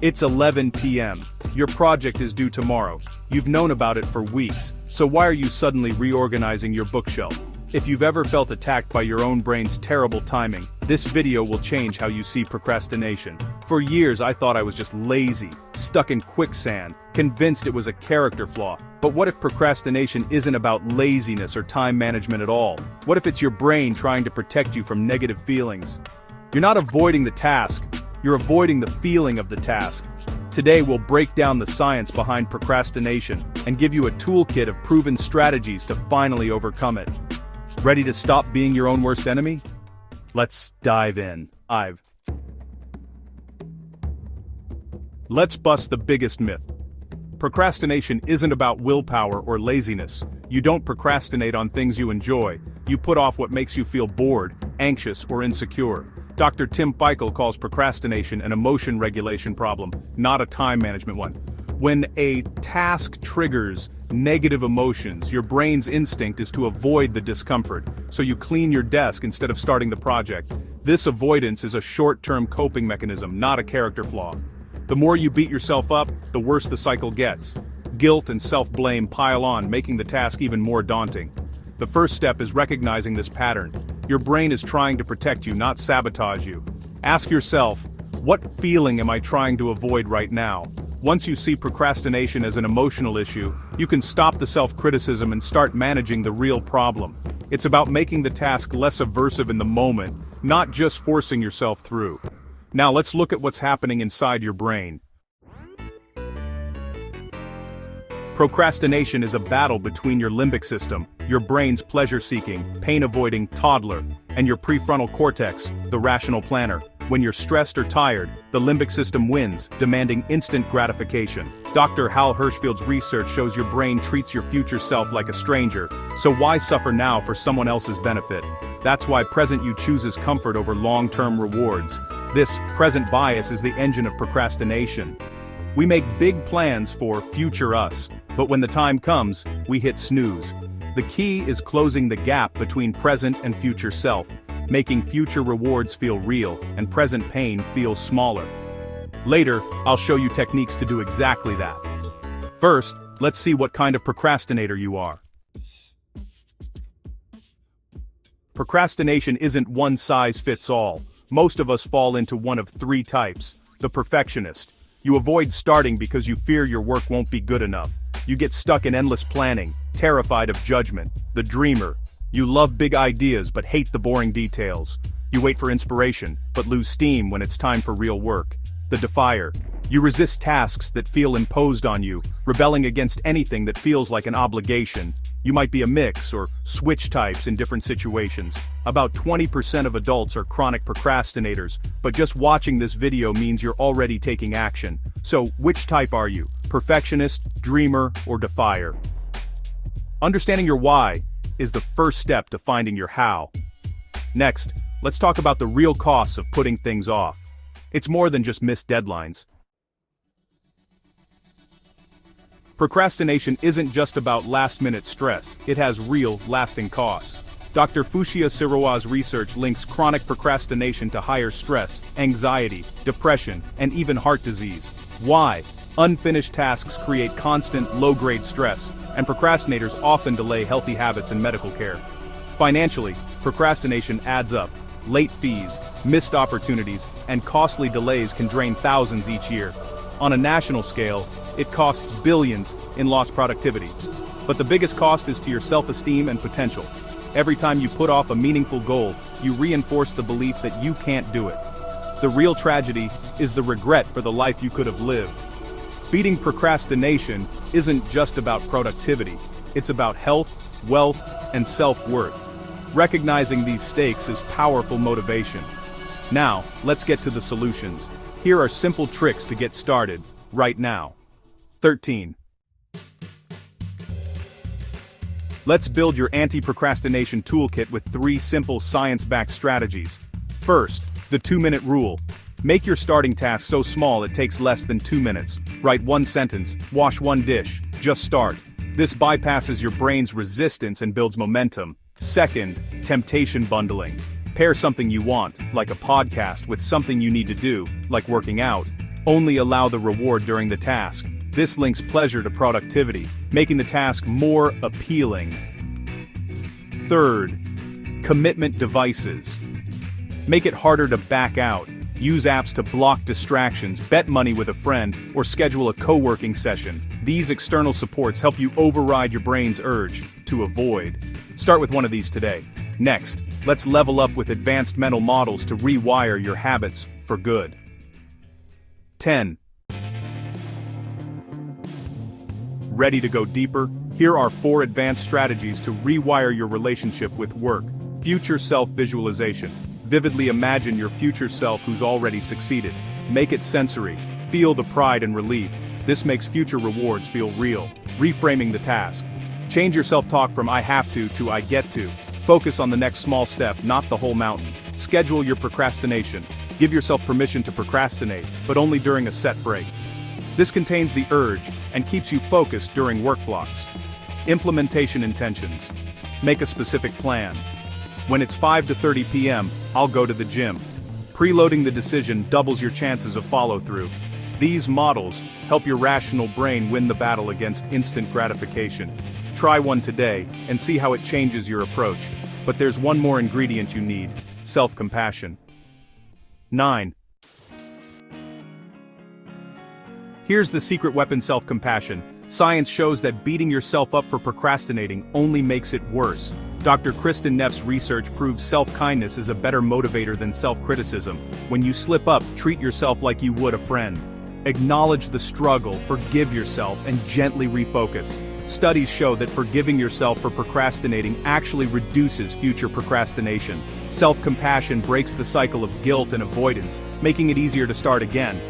It's 11 p.m. Your project is due tomorrow. You've known about it for weeks, so why are you suddenly reorganizing your bookshelf? If you've ever felt attacked by your own brain's terrible timing, this video will change how you see procrastination. For years I thought I was just lazy, stuck in quicksand, convinced it was a character flaw. But what if procrastination isn't about laziness or time management at all? What if it's your brain trying to protect you from negative feelings? You're not avoiding the task, you're avoiding the feeling of the task. Today we'll break down the science behind procrastination and give you a toolkit of proven strategies to finally overcome it. Ready to stop being your own worst enemy? Let's dive in. Let's bust the biggest myth. Procrastination isn't about willpower or laziness. You don't procrastinate on things you enjoy. You put off what makes you feel bored, anxious, or insecure. Dr. Tim Feichel calls procrastination an emotion regulation problem, not a time management one. When a task triggers negative emotions, your brain's instinct is to avoid the discomfort, so you clean your desk instead of starting the project. This avoidance is a short-term coping mechanism, not a character flaw. The more you beat yourself up, the worse the cycle gets. Guilt and self-blame pile on, making the task even more daunting. The first step is recognizing this pattern. Your brain is trying to protect you, not sabotage you. Ask yourself, what feeling am I trying to avoid right now? Once you see procrastination as an emotional issue, you can stop the self-criticism and start managing the real problem. It's about making the task less aversive in the moment, not just forcing yourself through. Now let's look at what's happening inside your brain. Procrastination is a battle between your limbic system, your brain's pleasure-seeking, pain-avoiding toddler, and your prefrontal cortex, the rational planner. When you're stressed or tired, the limbic system wins, demanding instant gratification. Dr. Hal Hershfield's research shows your brain treats your future self like a stranger, so why suffer now for someone else's benefit? That's why present you chooses comfort over long-term rewards. This present bias is the engine of procrastination. We make big plans for future us, but when the time comes, we hit snooze. The key is closing the gap between present and future self, making future rewards feel real and present pain feel smaller. Later, I'll show you techniques to do exactly that. First, let's see what kind of procrastinator you are. Procrastination isn't one size fits all. Most of us fall into one of three types. The perfectionist. You avoid starting because you fear your work won't be good enough. You get stuck in endless planning, terrified of judgment. The dreamer. You love big ideas but hate the boring details. You wait for inspiration, but lose steam when it's time for real work. The defier. You resist tasks that feel imposed on you, rebelling against anything that feels like an obligation. You might be a mix or switch types in different situations. About 20% of adults are chronic procrastinators, but just watching this video means you're already taking action. So, which type are you? Perfectionist, dreamer, or defier? Understanding your why is the first step to finding your how. Next, let's talk about the real costs of putting things off. It's more than just missed deadlines. Procrastination isn't just about last-minute stress, it has real, lasting costs. Dr. Fushia Sirowa's research links chronic procrastination to higher stress, anxiety, depression, and even heart disease. Why? Unfinished tasks create constant, low-grade stress, and procrastinators often delay healthy habits and medical care. Financially, procrastination adds up. Late fees, missed opportunities, and costly delays can drain thousands each year. On a national scale, it costs billions in lost productivity. But the biggest cost is to your self-esteem and potential. Every time you put off a meaningful goal, you reinforce the belief that you can't do it. The real tragedy is the regret for the life you could have lived. Beating procrastination isn't just about productivity, it's about health, wealth, and self-worth. Recognizing these stakes is powerful motivation. Now, let's get to the solutions. Here are simple tricks to get started, right now. 13. Let's build your anti-procrastination toolkit with 3 simple science-backed strategies. First, the 2-minute rule. Make your starting task so small it takes less than 2 minutes. Write 1 sentence, wash 1 dish, just start. This bypasses your brain's resistance and builds momentum. Second, temptation bundling. Pair something you want, like a podcast, with something you need to do, like working out. Only allow the reward during the task. This links pleasure to productivity, making the task more appealing. Third, commitment devices. Make it harder to back out. Use apps to block distractions, bet money with a friend, or schedule a co-working session. These external supports help you override your brain's urge to avoid. Start with one of these today. Next, let's level up with advanced mental models to rewire your habits for good. 10. Ready to go deeper? Here are 4 advanced strategies to rewire your relationship with work. Future self-visualization. Vividly imagine your future self who's already succeeded. Make it sensory. Feel the pride and relief. This makes future rewards feel real. Reframing the task. Change your self-talk from "I have to" "I get to." Focus on the next small step, not the whole mountain. Schedule your procrastination. Give yourself permission to procrastinate, but only during a set break. This contains the urge and keeps you focused during work blocks. Implementation intentions. Make a specific plan. When it's 5:30 p.m., I'll go to the gym. Preloading the decision doubles your chances of follow-through. These models help your rational brain win the battle against instant gratification. Try one today and see how it changes your approach. But there's one more ingredient you need: self-compassion. 9. Here's the secret weapon: self-compassion. Science shows that beating yourself up for procrastinating only makes it worse. Dr. Kristen Neff's research proves self-kindness is a better motivator than self-criticism. When you slip up, treat yourself like you would a friend. Acknowledge the struggle, forgive yourself, and gently refocus. Studies show that forgiving yourself for procrastinating actually reduces future procrastination. Self-compassion breaks the cycle of guilt and avoidance, making it easier to start again.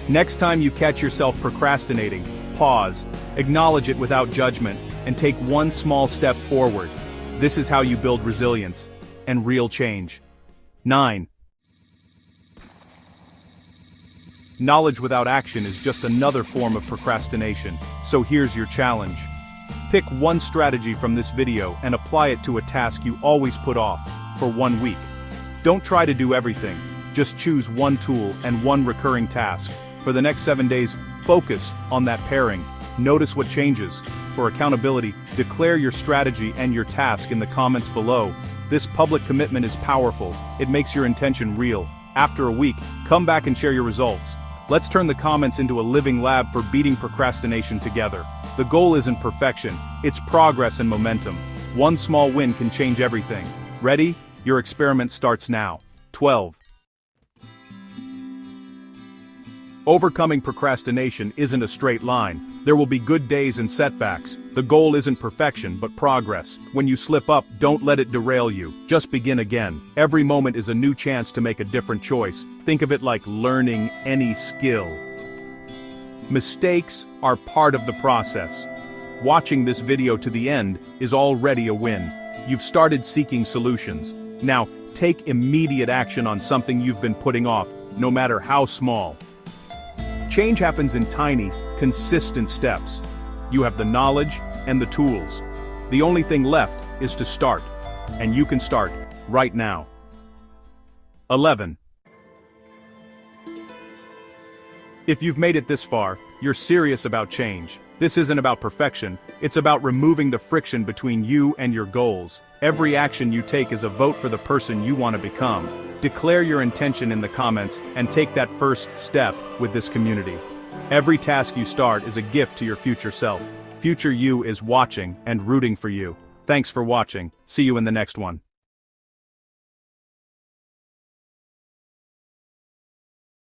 Next time you catch yourself procrastinating, pause, acknowledge it without judgment, and take one small step forward. This is how you build resilience and real change. 9. Knowledge without action is just another form of procrastination, so here's your challenge. Pick one strategy from this video and apply it to a task you always put off for 1 week. Don't try to do everything, just choose one tool and one recurring task. For the next 7 days, focus on that pairing. Notice what changes. For accountability, declare your strategy and your task in the comments below. This public commitment is powerful. It makes your intention real. After a week, come back and share your results. Let's turn the comments into a living lab for beating procrastination together. The goal isn't perfection, it's progress and momentum. One small win can change everything. Ready? Your experiment starts now. 12. Overcoming procrastination isn't a straight line. There will be good days and setbacks. The goal isn't perfection, but progress. When you slip up, don't let it derail you. Just begin again. Every moment is a new chance to make a different choice. Think of it like learning any skill. Mistakes are part of the process. Watching this video to the end is already a win. You've started seeking solutions. Now, take immediate action on something you've been putting off, no matter how small. Change happens in tiny, consistent steps. You have the knowledge and the tools. The only thing left is to start, and you can start right now. 11. If you've made it this far, you're serious about change. This isn't about perfection, it's about removing the friction between you and your goals. Every action you take is a vote for the person you want to become. Declare your intention in the comments and take that first step with this community. Every task you start is a gift to your future self. Future you is watching and rooting for you. Thanks for watching. See you in the next one.